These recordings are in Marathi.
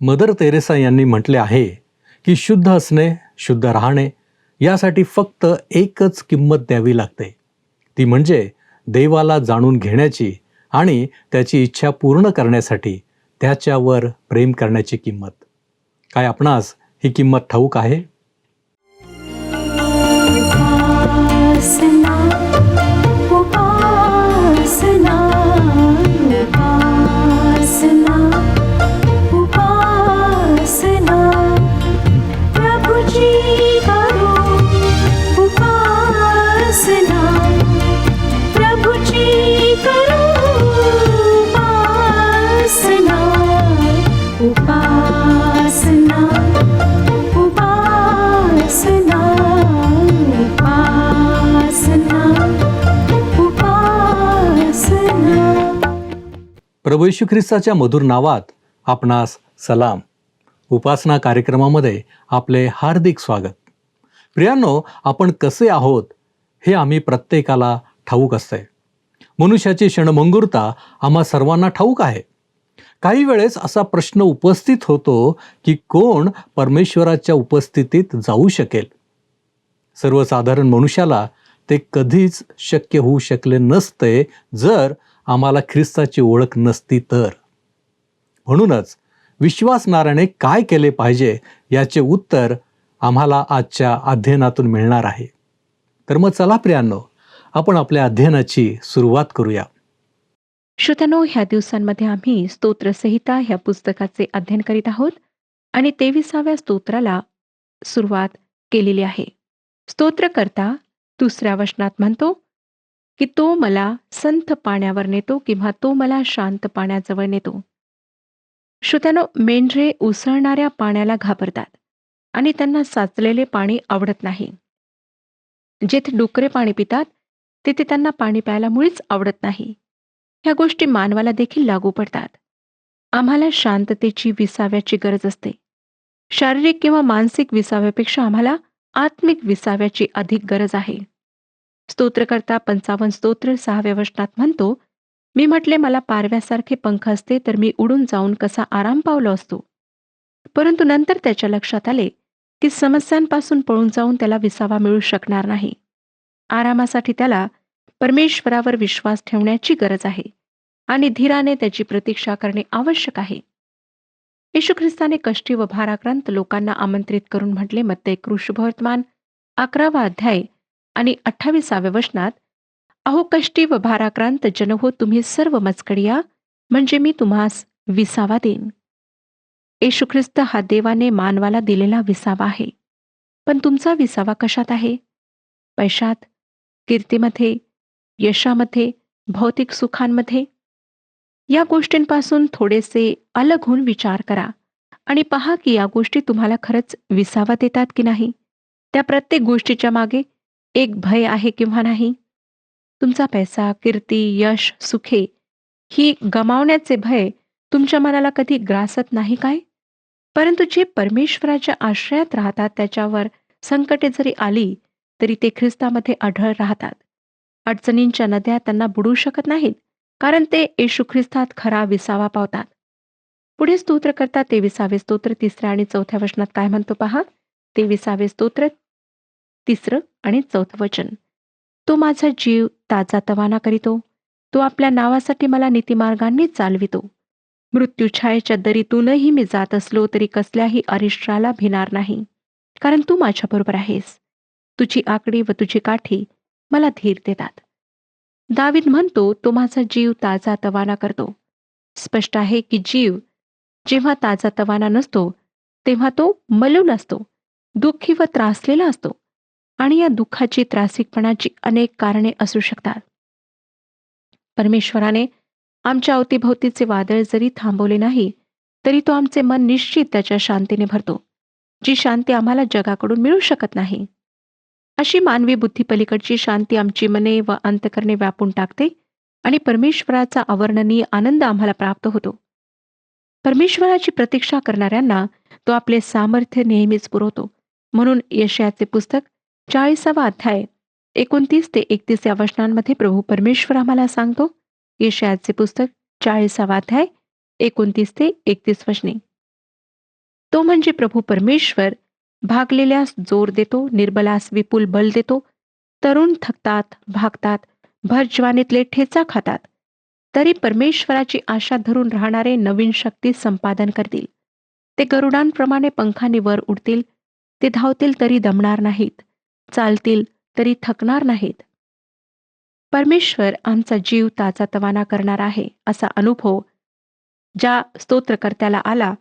मदर तेरेसा यांनी म्हटले आहे की शुद्ध असणे, शुद्ध राहणे यासाठी फक्त एकच किंमत द्यावी लागते, ती म्हणजे देवाला जाणून घेण्याची आणि त्याची इच्छा पूर्ण करण्यासाठी त्याच्यावर प्रेम करण्याची किंमत. काय आपणास ही किंमत ठाऊक आहे? उपासना उपासना उपासना उपासना प्रभुजी करो उपासना प्रभुजी करो उपासना उपासना उपासना प्रभू येशू ख्रिस्ताच्या मधुर नावात आपणास सलाम. उपासना कार्यक्रमामध्ये आपले हार्दिक स्वागत. प्रियांनो, आपण कसे आहोत हे आम्ही प्रत्येकाला ठाऊक असते. मनुष्याची क्षणभंगुरता आम्हा सर्वांना ठाऊक आहे. काही वेळेस असा प्रश्न उपस्थित होतो की कोण परमेश्वराच्या उपस्थितीत जाऊ शकेल? सर्वसाधारण मनुष्याला ते कधीच शक्य होऊ शकले नसते जर आम्हाला ख्रिस्ताची ओळख नसती तर. म्हणूनच विश्वासणाऱ्याने काय केले पाहिजे याचे उत्तर आम्हाला आजच्या अध्ययनातून मिळणार आहे. तर मग चला प्रियांनो, आपण आपल्या अध्ययनाची सुरुवात करूया. श्रोत्यानो, ह्या दिवसांमध्ये आम्ही स्तोत्रसंहिता ह्या पुस्तकाचे अध्ययन करीत आहोत आणि 23व्या स्तोत्राला सुरुवात केलेली आहे. स्तोत्रकर्ता 2ऱ्या वचनात म्हणतो की तो मला संथ पाण्यावर नेतो किंवा तो मला शांत पाण्याजवळ नेतो. श्रोत्यानो, मेंढरे उसळणाऱ्या पाण्याला घाबरतात आणि त्यांना साचलेले पाणी आवडत नाही. जेथे डुकरे पाणी पितात तिथे त्यांना पाणी प्यायला मुळीच आवडत नाही. ह्या गोष्टी मानवाला देखील लागू पडतात. आम्हाला शांततेची, विसाव्याची गरज असते. शारीरिक किंवा मानसिक विसाव्यापेक्षा आम्हाला आत्मिक विसाव्याची अधिक गरज आहे. स्तोत्रकर्ता 55 स्तोत्र 6व्या वचनात म्हणतो, मी म्हटले मला पारव्यासारखे पंख असते तर मी उडून जाऊन कसा आराम पावलो असतो. परंतु नंतर त्याच्या लक्षात आले की समस्यांपासून पळून जाऊन त्याला विसावा मिळू शकणार नाही. आरामासाठी त्याला परमेश्वरावर विश्वास ठेवण्याची गरज आहे आणि धीराने त्याची प्रतीक्षा करणे आवश्यक आहे. येशू ख्रिस्ताने कष्टी व भाराक्रांत लोकांना आमंत्रित करून म्हटले, मत्ते शुभवर्तमान 11वा अध्याय आणि 28व्या वचनात, अहो कष्टी व भाराक्रांत जन हो, तुम्ही सर्व मजकडी या, म्हणजे मी तुम्हास विसावा देईन. येशू ख्रिस्त हा देवाने मानवाला दिलेला विसावा आहे. पण तुमचा विसावा कशात आहे? पैशात, कीर्तीमध्ये, यशामध्ये, भौतिक सुखांमध्ये? या गोष्टींपासून थोडेसे अलग होऊन विचार करा आणि पहा की या गोष्टी तुम्हाला खरंच विसावा देतात की नाही. त्या प्रत्येक गोष्टीच्या मागे एक भय आहे किंवा नाही. तुमचा पैसा, कीर्ती, यश, सुखे ही गमावण्याचे भय तुमच्या मनाला कधी ग्रासत नाही काय? परंतु जे परमेश्वराच्या आश्रयात राहतात त्याच्यावर संकटे जरी आली तरी ते ख्रिस्तामध्ये अढळ राहतात. अडचणींच्या नद्या त्यांना बुडू शकत नाहीत, कारण ते येशू ख्रिस्तात खरा विसावा पावतात. पुढे स्तोत्रकर्ता 23वे स्तोत्र 3ऱ्या आणि 4थ्या वचनात काय म्हणतो पहा. 23वे स्तोत्र 3रं आणि 4थं वचन, तो माझा जीव ताजा तवाना करीतो, तो आपल्या नावासाठी मला नीतिमार्गांनी चालवितो. मृत्यूछायेच्या दरीतूनही मी जात असलो तरी कसल्याही अरिष्टाला भिणार नाही, कारण तू माझ्याबरोबर आहेस. तुझी आकडी व तुझी काठी मला धीर देतात. दावीद म्हणतो, तो माझा जीव ताजा तवाना करतो. स्पष्ट आहे की जीव जेव्हा ताजा तवाना नसतो तेव्हा तो मलूल असतो, दुःखी व त्रासलेला असतो आणि या दुःखाची, त्रासिकपणाची अनेक कारणे असू शकतात. परमेश्वराने आमच्या अवतीभोवतीचे वादळ जरी थांबवले नाही तरी तो आमचे मन निश्चित त्याच्या शांतीने भरतो, जी शांती आम्हाला जगाकडून मिळू शकत नाही. अशी मानवी बुद्धीपलीकडची शांती आमची मने व अंतकरणे व्यापून टाकते आणि परमेश्वराचा अवर्णनीय आनंद आम्हाला प्राप्त होतो. परमेश्वराची प्रतीक्षा करणाऱ्यांना तो आपले सामर्थ्य नेहमीच पुरवतो. म्हणून यशायाचे पुस्तक 40वा अध्याय 29 ते 31 या वचनांमध्ये प्रभू परमेश्वर आम्हाला सांगतो. यशायाचे पुस्तक 40वा अध्याय 29 ते 31 वचने, तो म्हणजे प्रभू परमेश्वर. भागलेल्यास जोर देतो, निर्बलास विपुल बल देतो. तरुण थकतात, भागतात, भर ज्वानीतले ठेचा खातात, तरी परमेश्वराची आशा धरून राहणारे नवीन शक्ती संपादन करतील. ते गरुडांप्रमाणे पंखांनी वर उडतील. ते धावतील तरी दमणार नाहीत, चालतील तरी थकणार नाहीत. परमेश्वर आमचा जीव ताजातवाना करणार आहे, असा अनुभव ज्या स्तोत्रकर्त्याला आला,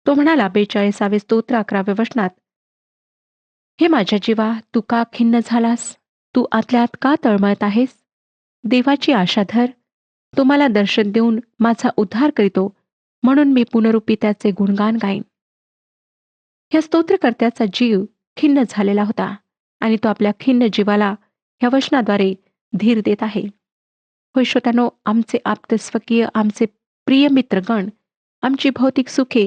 तो म्हणाला 42 स्तोत्र 11 वचनात, हे माझ्या जीवा, तू का खिन्न झालास? तू आतल्यात का तळमळत आहेस? देवाची आशा धर. तो मला दर्शन देऊन माझा उद्धार करीतो, म्हणून मी पुनरुपी त्याचे गुणगान गाईन. ह्या स्तोत्रकर्त्याचा जीव खिन्न झालेला होता आणि तो आपल्या खिन्न जीवाला ह्या वचनाद्वारे धीर देत आहे. होय श्रोत्यानो, आमचे आप्तस्वकीय, आमचे प्रिय मित्रगण, आमची भौतिक सुखे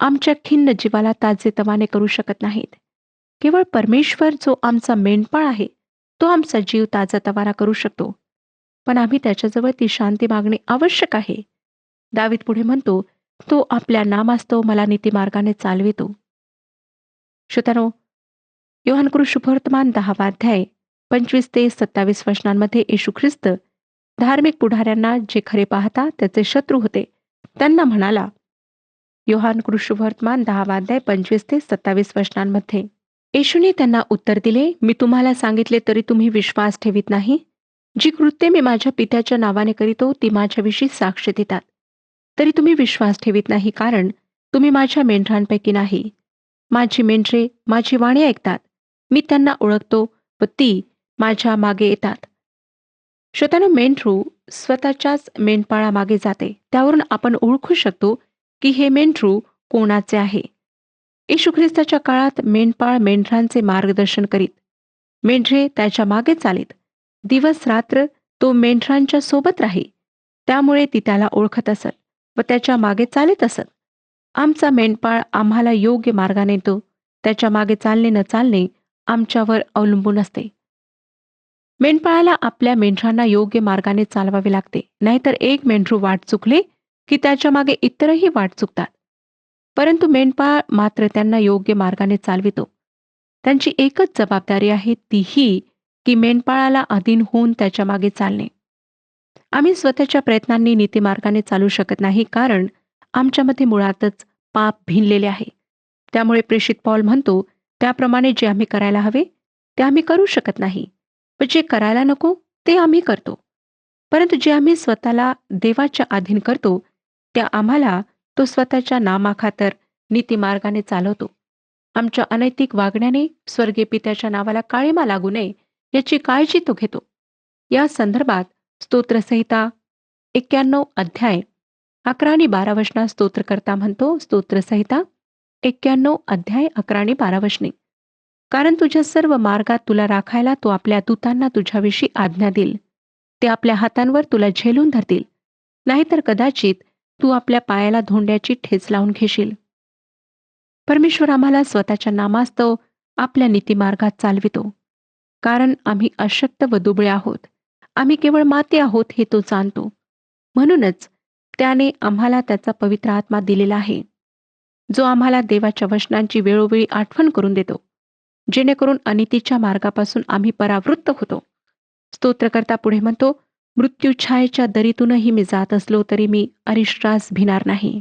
आमच्या खिन्न जीवाला ताजेतवाने करू शकत नाहीत. केवळ परमेश्वर जो आमचा मेंढपाळ आहे, तो आमचा जीव ताजातवाना करू शकतो. पण आम्ही त्याच्याजवळ ती शांती मागणे आवश्यक आहे. दावीद पुढे म्हणतो, तो आपल्या नामास्तव मला नीतिमार्गाने चालवितो. श्रोत्यानो, योहान शुभवर्तमान 10 अध्याय 25 ते 27 वचनांमध्ये येशू ख्रिस्त धार्मिक पुढाऱ्यांना, जे खरे पाहता त्याचे शत्रू होते, त्यांना म्हणाला. योहान शुभवर्तमान 10 अध्याय 25 ते 27 वचनांमध्ये येशूने त्यांना उत्तर दिले, मी तुम्हाला सांगितले तरी तुम्ही विश्वास ठेवीत नाही. जी कृत्ये मी माझ्या पित्याच्या नावाने करीतो ती माझ्याविषयी साक्ष देतात, तरी तुम्ही विश्वास ठेवीत नाही, कारण तुम्ही माझ्या मेंढरांपैकी नाही. माझी मेंढरे माझी वाणी ऐकतात, मी त्यांना ओळखतो व ती माझ्या मागे येतात. श्रोत्यानो, मेंढरू स्वतःच्याच मेंढपाळामागे जाते. त्यावरून आपण ओळखू शकतो की हे मेंढरू कोणाचे आहे. येशू ख्रिस्ताच्या काळात मेंढपाळ मेंढरांचे मार्गदर्शन करीत. मेंढरे त्याच्या मागे चालीत. दिवस रात्र तो मेंढरांच्या सोबत राही. त्यामुळे ती त्याला ओळखत असत व त्याच्या मागे चालीत असत. आमचा मेंढपाळ आम्हाला योग्य मार्गाने नेतो. त्याच्या मागे चालणे न चालणे आमच्यावर अवलंबून असते. मेंढपाळाला आपल्या मेंढरांना योग्य मार्गाने चालवावे लागते, नाहीतर एक मेंढरू वाट चुकले की त्याच्या मागे इतरही वाट चुकतात. परंतु मेंढपाळ मात्र त्यांना योग्य मार्गाने चालवितो. त्यांची एकच जबाबदारी आहे, ती ही की मेंढपाळाला अधीन होऊन त्याच्या मागे चालणे. आम्ही स्वतःच्या प्रयत्नांनी नीतिमार्गाने चालू शकत नाही, कारण आमच्यामध्ये मुळातच पाप भिनलेले आहे. त्यामुळे प्रेषित पौल म्हणतो, त्याप्रमाणे जे आम्ही करायला हवे ते आम्ही करू शकत नाही, पण जे करायला नको ते आम्ही करतो. परंतु जे आम्ही स्वतःला देवाच्या अधीन करतो, त्या आम्हाला तो स्वतःच्या नामाखातर नीतिमार्गाने चालवतो. आमच्या अनैतिक वागण्याने स्वर्गीय पित्याच्या नावाला काळिमा लागू नये याची काळजी तो घेतो. या संदर्भात स्तोत्रसंहिता 91 अध्याय 11 आणि 12 वचनात स्तोत्रकर्ता म्हणतो, स्तोत्रसंहिता 91 अध्याय 11 आणि 12 वचने, कारण तुझ्या सर्व मार्गात तुला राखायला तो आपल्या दूतांना तुझ्याविषयी आज्ञा देईल. ते आपल्या हातांवर तुला झेलून धरतील, नाहीतर कदाचित तू आपल्या पायाला धोंड्याची ठेच लावून घेशील. परमेश्वर आम्हाला स्वतःच्या नामास्तव आपल्या नीतिमार्गात चालवितो, कारण आम्ही अशक्त व दुबळे आहोत. आम्ही केवळ माती आहोत हे तो जाणतो. म्हणूनच त्याने आम्हाला त्याचा पवित्र आत्मा दिलेला आहे, जो आम्हाला देवाच्या वचनांची वेळोवेळी आठवण करून देतो, जेणेकरून अनितीच्या मार्गापासून आम्ही परावृत्त होतो. स्तोत्रकर्ता पुढे म्हणतो, मृत्यू छायेच्या दरीतूनही मी जात असलो तरी मी अरिष्टास भिणार नाही.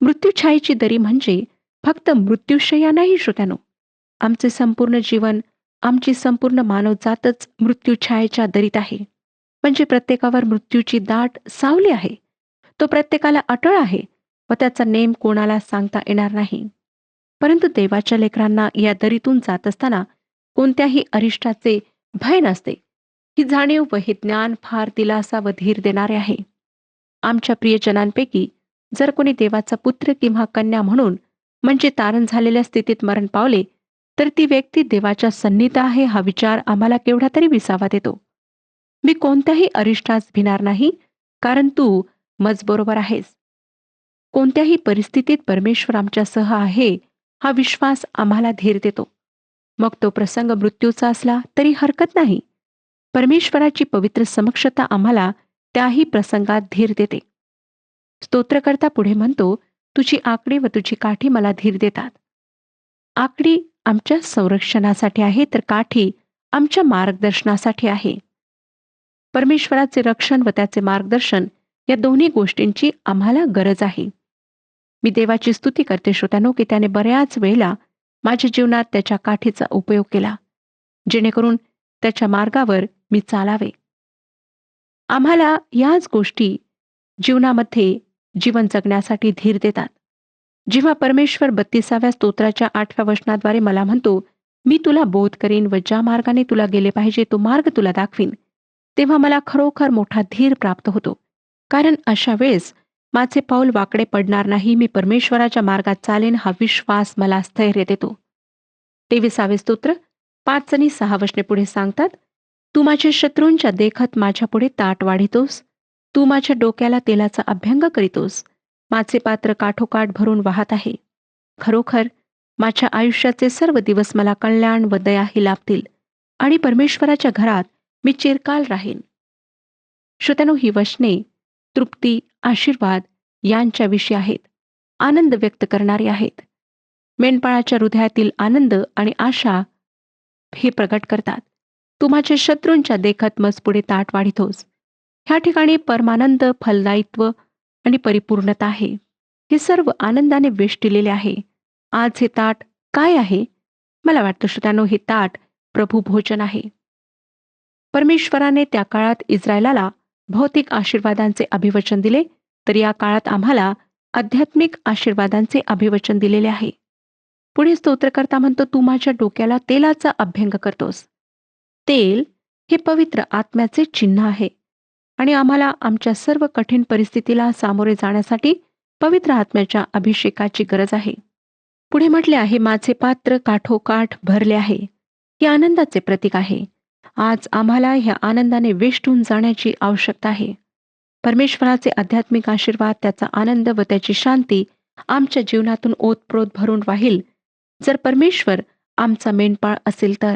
मृत्यू छायेची दरी म्हणजे फक्त मृत्यूशय्या नाही श्रोत्यानो. आमचे संपूर्ण जीवन, आमची संपूर्ण मानवजातच मृत्यू छायेच्या दरीत आहे. म्हणजे प्रत्येकावर मृत्यूची दाट सावली आहे. तो प्रत्येकाला अटळ आहे व त्याचा नेम कोणाला सांगता येणार नाही. परंतु देवाच्या लेकरांना या दरीतून जात असताना कोणत्याही अरिष्टाचे भय नसते. ही जाणीव व हे ज्ञान फार दिलासा व धीर देणारे आहे. आमच्या प्रियजनांपैकी जर कोणी देवाचा पुत्र किंवा कन्या म्हणून म्हणजे तारण झालेल्या स्थितीत मरण पावले, तर ती व्यक्ती देवाच्या सन्निध आहे हा विचार आम्हाला केवढा तरी विसावा देतो. मी कोणत्याही अरिष्टास भिणार नाही, कारण तू मजबरोबर आहेस. कोणत्याही परिस्थितीत परमेश्वर आमच्यासह आहे हा विश्वास आम्हाला धीर देतो. मग तो प्रसंग मृत्यूचा असला तरी हरकत नाही. परमेश्वराची पवित्र समक्षता आम्हाला त्याही प्रसंगात धीर देते. स्तोत्रकर्ता पुढे म्हणतो, तुझी आकडी व तुझी काठी मला धीर देतात. आकडी आमच्या संरक्षणासाठी आहे, तर काठी आमच्या मार्गदर्शनासाठी आहे. परमेश्वराचे रक्षण व त्याचे मार्गदर्शन या दोन्ही गोष्टींची आम्हाला गरज आहे. मी देवाची स्तुती करते श्रोत्यानो, की त्याने बऱ्याच वेळेला माझ्या जीवनात त्याच्या काठीचा उपयोग केला, जेणेकरून त्याच्या मार्गावर मी चालावे. आम्हाला याच गोष्टी जीवनामध्ये जीवन जगण्यासाठी धीर देतात. जेव्हा परमेश्वर 32व्या स्तोत्राच्या 8व्या वचनाद्वारे मला म्हणतो, मी तुला बोध करीन व ज्या मार्गाने तुला गेले पाहिजे तो मार्ग तुला दाखवीन, तेव्हा मला खरोखर मोठा धीर प्राप्त होतो. कारण अशा वेळेस माझे पाऊल वाकडे पडणार नाही, मी परमेश्वराच्या मार्गात चालेन हा विश्वास मला स्थैर्य देतो. 23वे स्तोत्र 5 आणि 6 वचने पुढे सांगतात, तू माझ्या शत्रूंच्या देखत माझ्या पुढे ताट वाढितोस, तू माझ्या डोक्याला तेलाचा अभ्यंग करीतोस, माझे पात्र काठोकाठ भरून वाहत आहे. खरोखर माझ्या आयुष्याचे सर्व दिवस मला कल्याण व दयाही लाभतील आणि परमेश्वराच्या घरात मी चिरकाल राहीन. श्रोत्यानो, ही वचने तृप्ती, आशीर्वाद यांच्याविषयी आहेत. आनंद व्यक्त करणारी आहेत. मेंढपाळाच्या हृदयातील आनंद आणि आशा हे प्रकट करतात. तू माझ्या शत्रूंच्या देखत मज पुढे ताट वाढितोस. ह्या ठिकाणी परमानंद, फलदायित्व आणि परिपूर्णता आहे. हे सर्व आनंदाने वेष्टिलेले आहे. आज हे ताट काय आहे? मला वाटतं श्रोत्यानो, हे ताट प्रभू भोजन आहे. परमेश्वराने त्या काळात इस्रायलाला भौतिक आशीर्वादांचे अभिवचन दिले, तर या काळात आम्हाला आध्यात्मिक आशीर्वादांचे अभिवचन दिलेले आहे. पुढे स्तोत्रकर्ता म्हणतो, तू माझ्या डोक्याला तेलाचा अभ्यंग करतोस. तेल हे पवित्र आत्म्याचे चिन्ह आहे आणि आम्हाला आमच्या सर्व कठीण परिस्थितीला सामोरे जाण्यासाठी पवित्र आत्म्याच्या अभिषेकाची गरज आहे. पुढे म्हटले आहे, माझे पात्र काठोकाठ भरले आहे. हे आनंदाचे प्रतीक आहे. आज आम्हाला ह्या आनंदाने वेष्टून जाण्याची आवश्यकता आहे. परमेश्वराचे आध्यात्मिक आशीर्वाद, त्याचा आनंद व त्याची शांती आमच्या जीवनातून ओतप्रोत भरून वाहील, जर परमेश्वर आमचा मेंढपाळ असेल तर.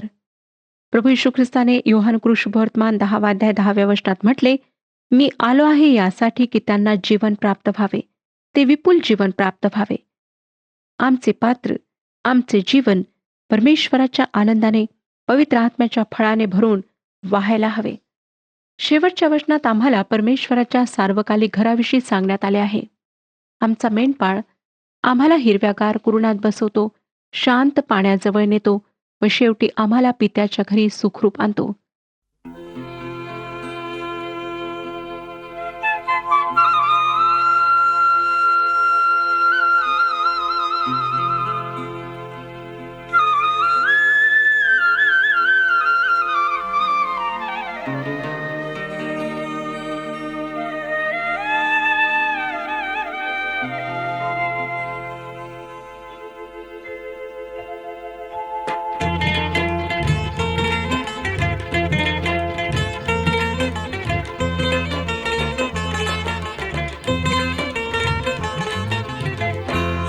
प्रभू येशू ख्रिस्ताने योहान शुभवर्तमान 10 अध्याय 10व्या वचनात म्हटले, मी आलो आहे यासाठी की त्यांना जीवन प्राप्त व्हावे, ते विपुल जीवन प्राप्त व्हावे. आमचे पात्र, आमचे जीवन परमेश्वराच्या आनंदाने, पवित्र आत्म्याच्या फळाने भरून वाहायला हवे. शेवटच्या वचनात आम्हाला परमेश्वराच्या सार्वकालिक घराविषयी सांगण्यात आले आहे. आमचा मेंढपाळ आम्हाला हिरव्यागार कुरुणात बसवतो, शांत पाण्याजवळ नेतो व शेवटी आम्हाला पित्याच्या घरी सुखरूप आणतो.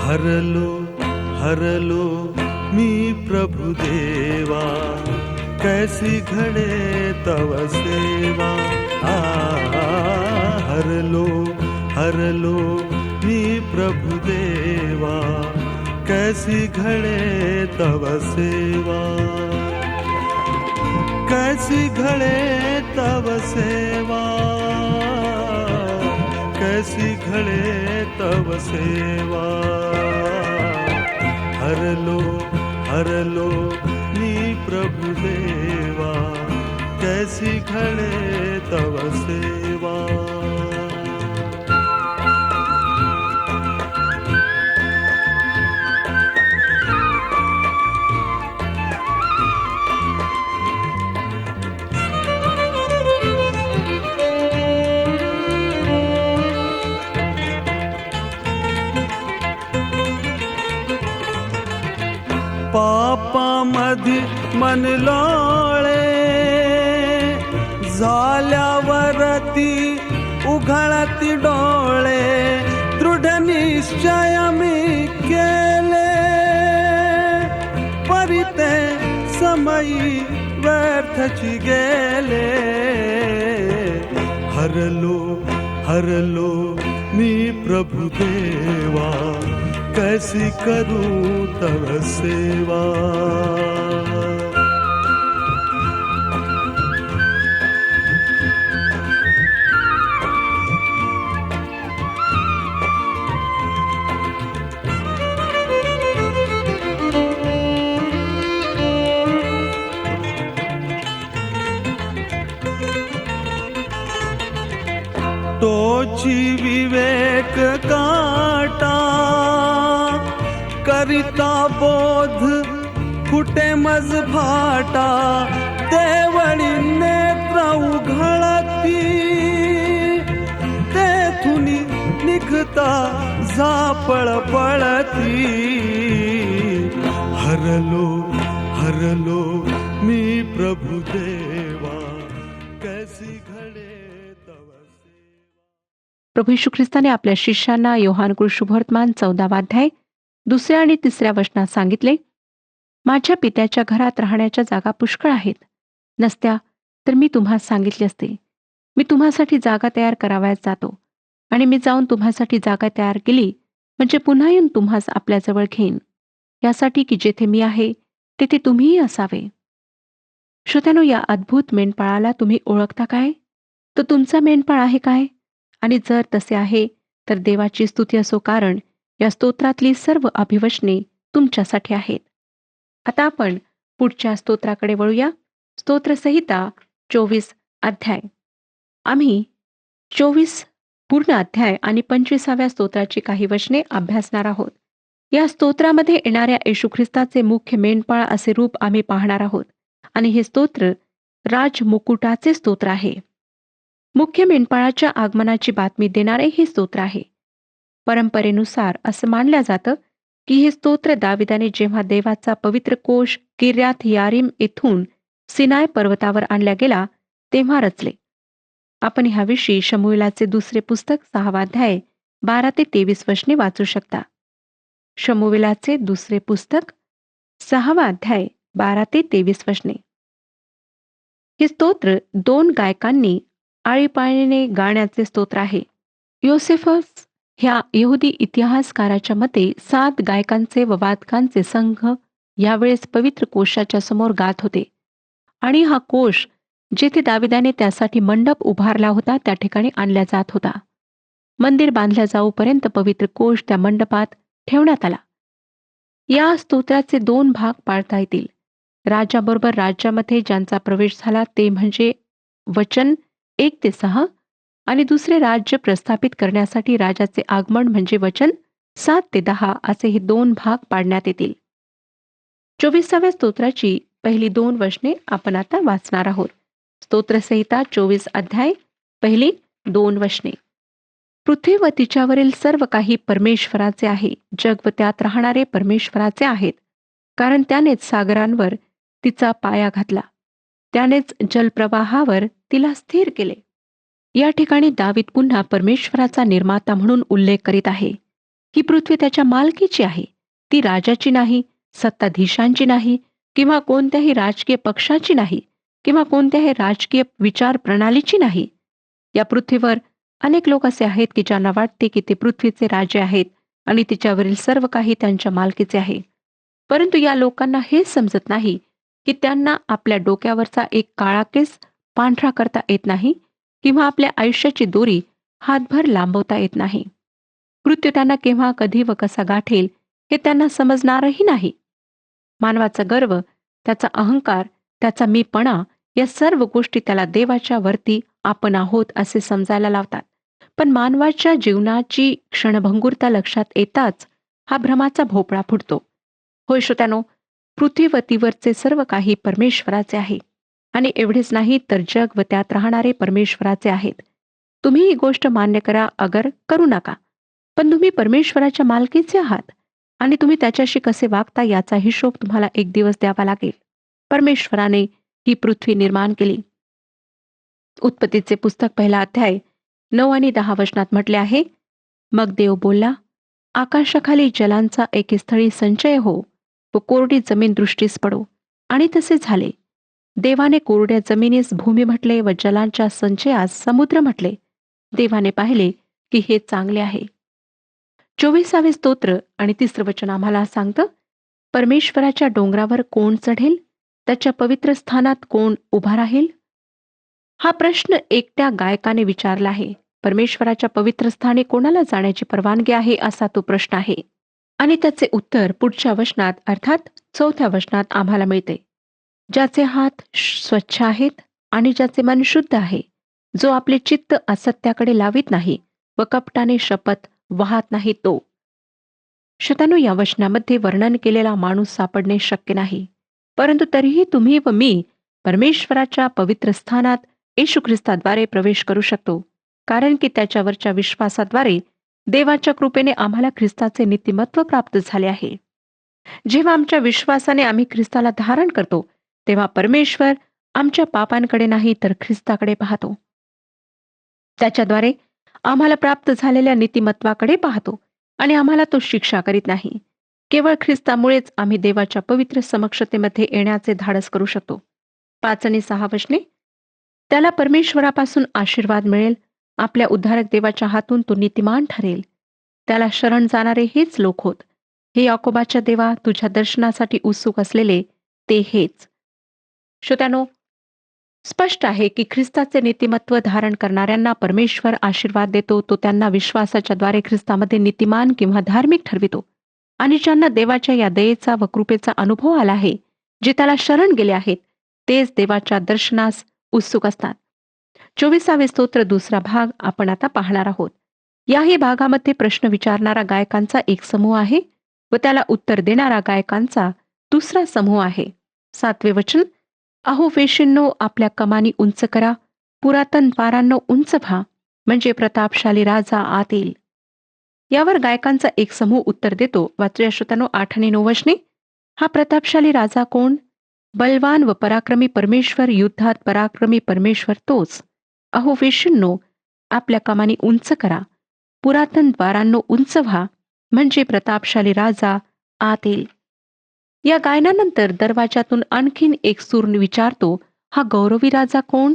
हरलो हरलो मी प्रभु देवा, कैसी घडे तव सेवा. हरलो हरलो मी प्रभु देवा, कैसी घडे तव सेवा. कैसी घडे तव सेवा, कैसी घडे तव सेवा. हरलो हरलो मी प्रभु देवा, कैसी घडे तव सेवा. पापामध्ये मन लोळे, झाल्यावरती उघडती डोळे. दृढ निश्चय मी केले, परिते समयी व्यर्थची गेले. हरलो हरलो मी प्रभु देवा कैसी करूं तव सेवा. तोची विवेक काटा करिता बोध कुटे मज फाटा. देवळी नेत्र उघळती तेथुनी निघता झापळ पळती. हरलो हरलो मी प्रभु देवा कैसी घडे तव सेवा. प्रभू येशू ख्रिस्ताने आपल्या शिष्यांना योहान शुभवर्तमान 14 अध्याय 2 आणि 3 वचनात सांगितले, माझ्या पित्याच्या घरात राहण्याच्या जागा पुष्कळ आहेत. नसत्या तर मी तुम्हास सांगितले असते. मी तुम्हासाठी जागा तयार करावयास जातो आणि मी जाऊन तुम्हासाठी जागा तयार केली म्हणजे पुन्हा येऊन तुम्हास आपल्याजवळ घेईन, यासाठी की जेथे मी आहे तेथे तुम्हीही असावे. श्रोत्यानो, या अद्भुत मेंढपाळाला तुम्ही ओळखता काय? तो तुमचा मेंढपाळ आहे काय? आणि जर तसे आहे तर देवाची स्तुती असो, कारण या स्तोत्रातली सर्व अभिवचने तुमच्यासाठी आहेत. आता आपण पुढच्या स्तोत्राकडे वळूया. स्तोत्रसंहिता 24 अध्याय. आम्ही 24 पूर्ण अध्याय आणि 25व्या स्तोत्राची काही वचने अभ्यासणार आहोत. या स्तोत्रामध्ये येणाऱ्या येशू ख्रिस्ताचे मुख्य मेंढपाळ असे रूप आम्ही पाहणार आहोत आणि हे स्तोत्र राजमुकुटाचे स्तोत्र आहे. मुख्य मेंढपाळाच्या आगमनाची बातमी देणारे हे स्तोत्र आहे. परंपरेनुसार असं मानलं जातं की हे स्तोत्र दाविदाने जेव्हा देवाचा पवित्र कोश किर्यात यारीम येथून सिनाय पर्वतावर आणला गेला तेव्हा रचले. आपण ह्याविषयी शमूएलाचे दुसरे पुस्तक 6 अध्याय 12 ते 23 वचने वाचू शकता. शमूएलाचे दुसरे पुस्तक 6 अध्याय 12 ते 23 वचने. हे स्तोत्र 2 गायकांनी आळीपाळीने गाण्याचे स्तोत्र आहे. योसेफस ह्या यहुदी इतिहासकाराच्या मते 7 गायकांचे व वादकांचे संघ यावेळेस पवित्र कोशाच्या समोर गात होते आणि हा कोश जेथे दाविदाने त्यासाठी मंडप उभारला होता त्या ठिकाणी आणला जात होता. मंदिर बांधल्या जाऊपर्यंत पवित्र कोश त्या मंडपात ठेवण्यात आला. या स्तोत्राचे 2 भाग पाळता येतील. राजाबरोबर राज्यामध्ये ज्यांचा प्रवेश झाला ते म्हणजे वचन 1 ते 6 आणि दुसरे राज्य प्रस्थापित करण्यासाठी राजाचे आगमन म्हणजे वचन 7 ते 10 असे हे 2 भाग पाडण्यात येतील. 24व्या स्तोत्राची पहिली 2 वचने आपण आता वाचणार आहोत. स्तोत्रसंहिता 24 अध्याय पहिली 2 वचने. पृथ्वी व तिच्यावरील सर्व काही परमेश्वराचे आहे. जग व त्यात राहणारे परमेश्वराचे आहेत, कारण त्यानेच सागरांवर तिचा पाया घातला, त्यानेच जलप्रवाहावर तिला स्थिर केले. या ठिकाणी दावीद पुन्हा परमेश्वराचा निर्माता म्हणून उल्लेख करीत आहे. ही पृथ्वी त्याच्या मालकीची आहे. ती राजाची नाही, सत्ताधीशांची नाही, किंवा कोणत्याही राजकीय पक्षाची नाही, किंवा कोणत्याही राजकीय विचार प्रणालीची नाही. या पृथ्वीवर अनेक लोक असे आहेत की ज्यांना वाटते की ते पृथ्वीचे राजे आहेत आणि तिच्यावरील सर्व काही त्यांच्या मालकीचे आहे. परंतु या लोकांना हे समजत नाही की त्यांना आपल्या डोक्यावरचा एक काळा केस पांढरा करता येत नाही किंवा आपल्या आयुष्याची दोरी हातभर लांबवता येत नाही. मृत्यू त्यांना केव्हा, कधी व कसा गाठेल हे त्यांना समजणारही नाही. मानवाचा गर्व, त्याचा अहंकार, त्याचा मीपणा या सर्व गोष्टी त्याला देवाच्या वरती आपण आहोत असे समजायला लावतात. पण मानवाच्या जीवनाची क्षणभंगुरता लक्षात येताच हा भ्रमाचा भोपळा फुटतो. होय श्रोत्यानो, पृथ्वीवरचे सर्व काही परमेश्वराचे आहे आणि एवढेच नाही तर जग व त्यात राहणारे परमेश्वराचे आहेत. तुम्ही ही गोष्ट मान्य करा अगर करू नका, पण तुम्ही परमेश्वराच्या मालकीचे आहात आणि तुम्ही त्याच्याशी कसे वागता याचा हिशोब तुम्हाला एक दिवस द्यावा लागेल. परमेश्वराने ही पृथ्वी निर्माण केली. उत्पत्तीचे पुस्तक 1 अध्याय 9 आणि 10 वचनात म्हटले आहे, मग देव बोलला, आकाशाखाली जलांचा एके स्थळी संचय हो व कोरडी जमीन दृष्टीस पडो. आणि तसे झाले. देवाने कोरड्या जमिनीस भूमी म्हटले व जलांच्या संचयास समुद्र म्हटले. देवाने पाहिले की हे चांगले आहे. 24 स्तोत्र आणि 3 वचन आम्हाला सांगतं, परमेश्वराच्या डोंगरावर कोण चढेल? त्याच्या पवित्र स्थानात कोण उभा राहील? हा प्रश्न एकट्या गायकाने विचारला आहे. परमेश्वराच्या पवित्र स्थानी कोणाला जाण्याची परवानगी आहे, असा तो प्रश्न आहे. आणि त्याचे उत्तर पुढच्या वचनात अर्थात 4थ्या वचनात आम्हाला मिळते. ज्याचे हात स्वच्छ आहेत आणि ज्याचे मन शुद्ध आहे, जो आपले चित्त असत्याकडे लावित नाही व कपटाने शपथ वाहत नाही तो. श्रोत्यांनो, या वचनामध्ये वर्णन केलेला माणूस सापडणे शक्य नाही. परंतु तरीही तुम्ही व मी परमेश्वराच्या पवित्र स्थानात येशू ख्रिस्ताद्वारे प्रवेश करू शकतो. कारण की त्याच्यावरच्या विश्वासाद्वारे देवाच्या कृपेने आम्हाला ख्रिस्ताचे नीतिमत्व प्राप्त झाले आहे. जेव्हा आमच्या विश्वासाने आम्ही ख्रिस्ताला धारण करतो, तेव्हा परमेश्वर आमच्या पापांकडे नाही तर ख्रिस्ताकडे पाहतो. त्याच्याद्वारे आम्हाला प्राप्त झालेल्या नीतिमत्वाकडे पाहतो आणि आम्हाला तो शिक्षा करीत नाही. केवळ ख्रिस्तामुळेच आम्ही देवाच्या पवित्र समक्षतेमध्ये येण्याचे धाडस करू शकतो. 5 आणि 6 वचने, त्याला परमेश्वरापासून आशीर्वाद मिळेल. आपल्या उद्धारक देवाच्या हातून तो नीतिमान ठरेल. त्याला शरण जाणारे हेच लोक होत. हे याकोबाच्या देवा, तुझ्या दर्शनासाठी उत्सुक असलेले ते हेच. श्रोत्यानो, स्पष्ट आहे की ख्रिस्ताचे नीतिमत्व धारण करणाऱ्यांना परमेश्वर आशीर्वाद देतो. तो त्यांना विश्वासाच्या द्वारे ख्रिस्तामध्ये नीतिमान किंवा धार्मिक ठरवितो. आणि ज्यांना देवाच्या या दयेचा व कृपेचा अनुभव आला आहे, जे त्याला शरण गेले आहेत, तेच देवाच्या दर्शनास उत्सुक असतात. 24 स्तोत्र 2 भाग आपण आता पाहणार आहोत. याही भागामध्ये प्रश्न विचारणारा गायकांचा एक समूह आहे व त्याला उत्तर देणारा गायकांचा दुसरा समूह आहे. 7 वचन, अहो वेशींनो, आपल्या कमानी उंच करा, पुरातन द्वारांनो उंच व्हा, म्हणजे प्रतापशाली राजा आत येईल. यावर गायकांचा एक समूह उत्तर देतो. वाचूया श्रोत्यांनो 8 आणि 9 वचने. हा प्रतापशाली राजा कोण? बलवान व पराक्रमी परमेश्वर, युद्धात पराक्रमी परमेश्वर तोच. अहो वेशींनो, आपल्या कमानी उंच करा, पुरातन द्वारांनो उंच व्हा, म्हणजे प्रतापशाली राजा आत येईल. या गायनानंतर दरवाजातून आणखीन एक सूर विचारतो, हा गौरवी राजा कोण?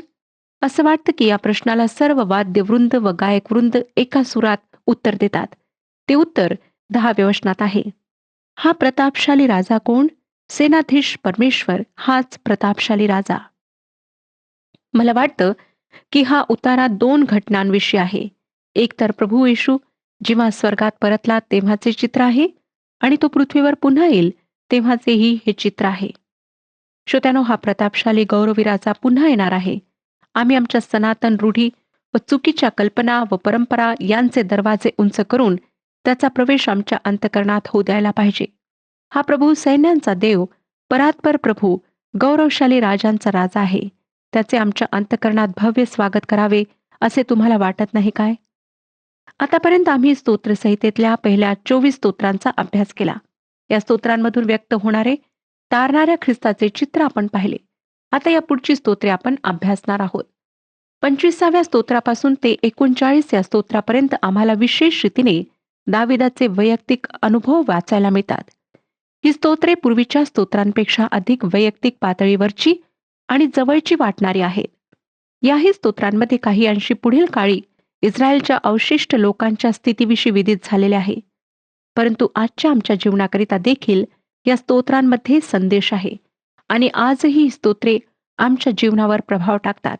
असं वाटतं की या प्रश्नाला सर्व वाद्यवृंद व गायकवृंद एका सुरात उत्तर देतात. ते उत्तर 10 वचनात आहे. हा प्रतापशाली राजा कोण? सेनाधीश परमेश्वर हाच प्रतापशाली राजा. मला वाटतं की हा उतारा 2 घटनांविषयी आहे. एक तर प्रभू येशू जेव्हा स्वर्गात परतला तेव्हाचे चित्र आहे आणि तो पृथ्वीवर पुन्हा येईल तेव्हाचेही हे चित्र आहे. श्रोत्यानो, हा प्रतापशाली गौरवी राजा पुन्हा येणार आहे. आम्ही आमच्या सनातन रूढी व चुकीच्या कल्पना व परंपरा यांचे दरवाजे उंच करून त्याचा प्रवेश आमच्या अंतःकरणात होऊ द्यायला पाहिजे. हा प्रभू सैन्यांचा देव, परात्पर प्रभू, गौरवशाली राजांचा राजा आहे. त्याचे आमच्या अंतःकरणात भव्य स्वागत करावे असे तुम्हाला वाटत नाही काय? आतापर्यंत आम्ही स्तोत्रसंहितेतल्या पहिल्या 24 स्तोत्रांचा अभ्यास केला. या स्तोत्रांमधून व्यक्त होणारे तारणाऱ्या ख्रिस्ताचे चित्र आपण पाहिले. आता या पुढची स्तोत्रे आपण अभ्यासणार आहोत. 25व्या स्तोत्रापासून ते 39 या स्तोत्रापर्यंत आम्हाला विशेष रीतीने दाविदाचे वैयक्तिक अनुभव वाचायला मिळतात. ही स्तोत्रे पूर्वीच्या स्तोत्रांपेक्षा अधिक वैयक्तिक पातळीवरची आणि जवळची वाटणारी आहेत. याही स्तोत्रांमध्ये काही अंशी पुढील काळी इस्रायलच्या अवशिष्ट लोकांच्या स्थितीविषयी विदित झालेले आहे. परंतु आजच्या आमच्या जीवनाकरिता देखील या स्तोत्रांमध्ये संदेश आहे आणि आजही ही स्तोत्रे आमच्या जीवनावर प्रभाव टाकतात.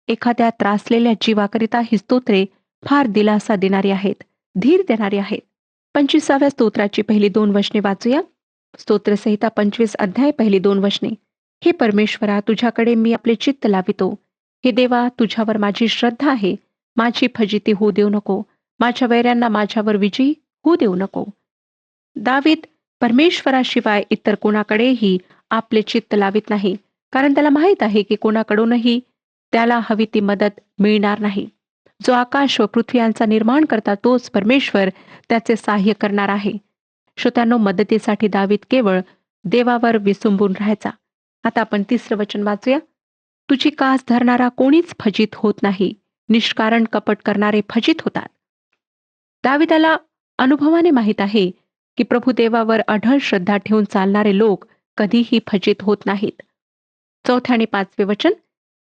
एखाद्या त्रासलेल्या जीवाकरिता ही स्तोत्रे फार दिलासा देणारी आहेत, धीर देणारी आहेत. 25व्या स्तोत्राची पहिली 2 वचने वाचूया. स्तोत्रसंहिता 25 अध्याय पहिली 2 वचने. हे परमेश्वरा, तुझ्याकडे मी आपले चित्त लावितो. हे देवा, तुझ्यावर माझी श्रद्धा आहे. माझी फजिती होऊ देऊ नको. माझ्या वैऱ्यांना माझ्यावर विजयी होऊ देऊ नको. दावीद परमेश्वराशिवाय इतर कोणाकडेही आपले चित्त लावित नाही, कारण त्याला माहीत आहे की कोणाकडूनही त्याला हवी ती मदत मिळणार नाही. जो आकाश व पृथ्वी यांचा निर्माण करता तोच परमेश्वर त्याचे सहाय्य करणार आहे. श्रोत्यांनो, मदतीसाठी दावीद केवळ देवावर विसंबून राहायचा. आता आपण 3 वचन वाचूया. तुझी कास धरणारा कोणीच फजित होत नाही. निष्कारण कपट करणारे फजित होतात. दाविदाला अनुभवाने माहीत आहे की प्रभू देवावर अढळ श्रद्धा ठेवून चालणारे लोक कधीही फजित होत नाहीत. 4 आणि 5 वचन.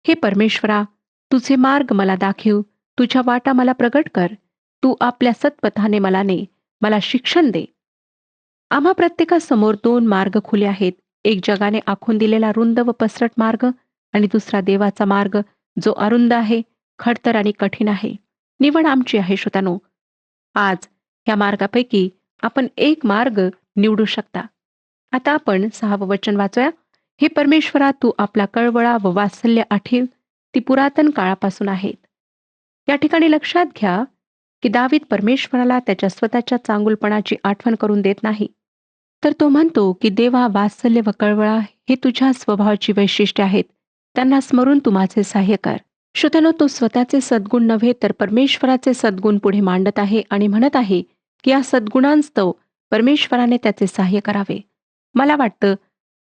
हे परमेश्वरा, तुझे मार्ग मला दाखव, तुझ्या वाटा मला प्रगट कर. तू आपल्या सत्पथाने मला ने, मला शिक्षण दे. आम्हा प्रत्येकासमोर 2 मार्ग खुले आहेत. एक जगाने आखून दिलेला रुंद व पसरट मार्ग आणि दुसरा देवाचा मार्ग, जो अरुंद आहे, खडतर आणि कठीण आहे. निवड आमची आहे श्रोत्यानो. आज या मार्गापैकी आपण एक मार्ग निवडू शकता. आता आपण 6वं वचन वाचूया. हे परमेश्वरा, तू आपला कळवळा व वात्सल्य आठीव, ती पुरातन काळापासून आहेत. या ठिकाणी लक्षात घ्या की दावीद परमेश्वराला त्याच्या स्वतःच्या चांगुलपणाची आठवण करून देत नाही, तर तो म्हणतो की देवा, वात्सल्य व कळवळा हे तुझ्या स्वभावाची वैशिष्ट्ये आहेत. त्यांना स्मरून तू माझे सहाय्य कर. श्रोत्यानो, तो स्वतःचे सद्गुण नव्हे तर परमेश्वराचे सद्गुण पुढे मांडत आहे आणि म्हणत आहे की या सद्गुणांस्तव परमेश्वराने त्याचे सहाय्य करावे. मला वाटतं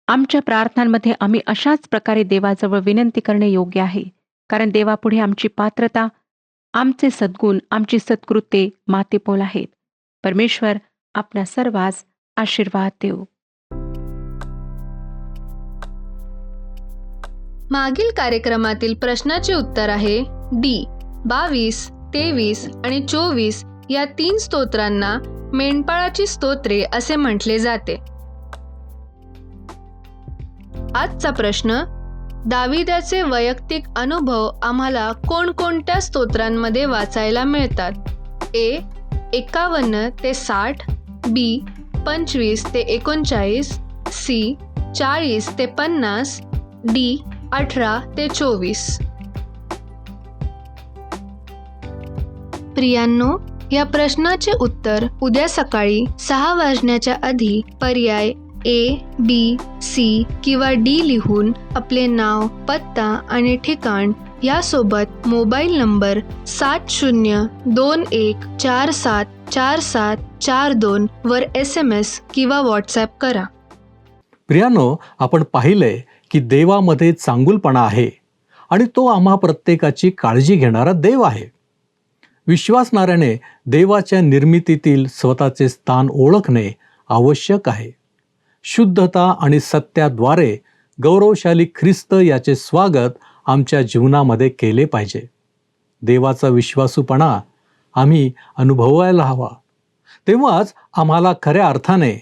आमच्या प्रार्थनांमध्ये आम्ही अशाच प्रकारे देवाजवळ विनंती करणे योग्य आहे, कारण देवापुढे आमची पात्रता, आमचे सद्गुण, आमची सत्कृत्ये मातेपोल आहेत. परमेश्वर आपल्या सर्वांस आशीर्वाद देऊ. मागील कार्यक्रमातील प्रश्नाचे उत्तर आहे डी. 22, 23 आणि 24 या 3 स्तोत्रांना मेंढपाळाची स्तोत्रे असे म्हटले जाते. आजचा प्रश्न: दाविदाचे वैयक्तिक अनुभव आम्हाला कोणकोणत्या स्तोत्रांमध्ये वाचायला मिळतात? ए. 51 ते 60, बी. 25 ते 39, सी. 40 ते 50, डी. 18 ते 24. प्रियांनो, या प्रश्नाचे उत्तर उद्या सकाळी 6 वाजण्याच्या आधी पर्याय ए, बी, सी किंवा डी लिहून आपले नाव, पत्ता आणि ठिकाण यासोबत मोबाईल नंबर 7021474742 वर SMS किंवा व्हॉट्सॲप करा. प्रियानो, आपण पाहिलंय की देवामध्ये चांगुलपणा आहे आणि तो आम्हा प्रत्येकाची काळजी घेणारा देव आहे. विश्वासणाऱ्याने देवाच्या निर्मितीतील स्वतःचे स्थान ओळखणे आवश्यक आहे. शुद्धता आणि सत्याद्वारे गौरवशाली ख्रिस्त याचे स्वागत आमच्या जीवनामध्ये केले पाहिजे. देवाचा विश्वासूपणा आम्ही अनुभवायला हवा. तेव्हाच आम्हाला खऱ्या अर्थाने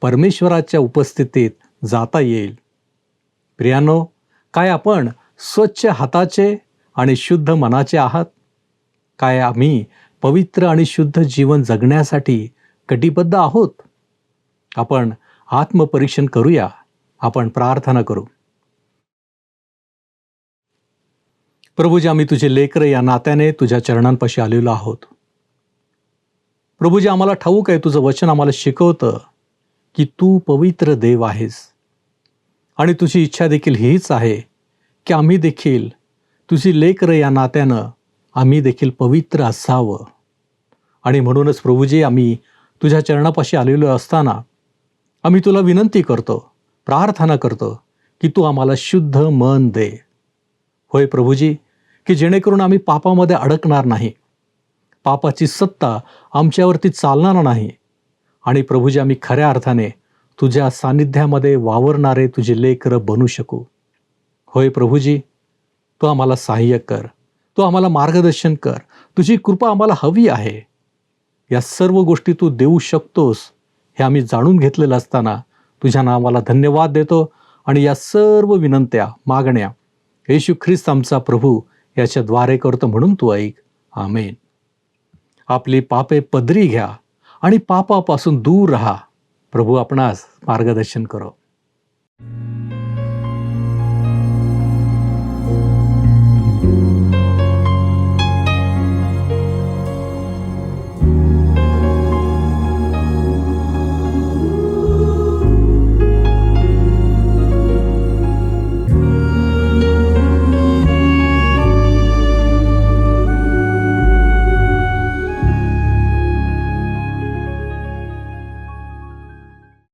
परमेश्वराच्या उपस्थितीत जाता येईल. प्रियानो, काय आपण स्वच्छ हाताचे आणि शुद्ध मनाचे आहात? काय आम्ही पवित्र आणि शुद्ध जीवन जगण्यासाठी कटिबद्ध आहोत? आपण आत्मपरीक्षण करूया. आपण प्रार्थना करू. प्रभूजी, आम्ही तुझे लेकरं या नात्याने तुझ्या चरणांपाशी आलेलो आहोत. प्रभूजी, आम्हाला ठाऊक आहे, तुझं वचन आम्हाला शिकवतं की तू पवित्र देव आहेस आणि तुझी इच्छा देखील हीच आहे की आम्ही देखील तुझी लेकरं या नात्यानं आम्ही देखील पवित्र असावं. आणि म्हणूनच प्रभूजी, आम्ही तुझ्या चरणापाशी आलेलो असताना आम्ही तुला विनंती करतो, प्रार्थना करतो की तू आम्हाला शुद्ध मन दे. होय प्रभूजी, की जेणेकरून आम्ही पापामध्ये अडकणार नाही, पापाची सत्ता आमच्यावरती चालणार नाही आणि प्रभूजी, आम्ही खऱ्या अर्थाने तुझ्या सानिध्यामध्ये वावरणारे तुझे लेकरं बनू शकू. होय प्रभूजी, तू आम्हाला सहाय्य कर, तू आम्हाला मार्गदर्शन कर. तुझी कृपा आम्हाला हवी आहे. या सर्व गोष्टी तू देऊ शकतोस हे आम्ही जाणून घेतलेलं असताना तुझ्या नावाला धन्यवाद देतो आणि या सर्व विनंत्या, मागण्या येशू ख्रिस्त आमचा प्रभू याच्याद्वारे करतो म्हणून तू ऐक. आमेन. आपली पापे पदरी घ्या आणि पापापासून दूर राहा. प्रभू आपणास मार्गदर्शन करो.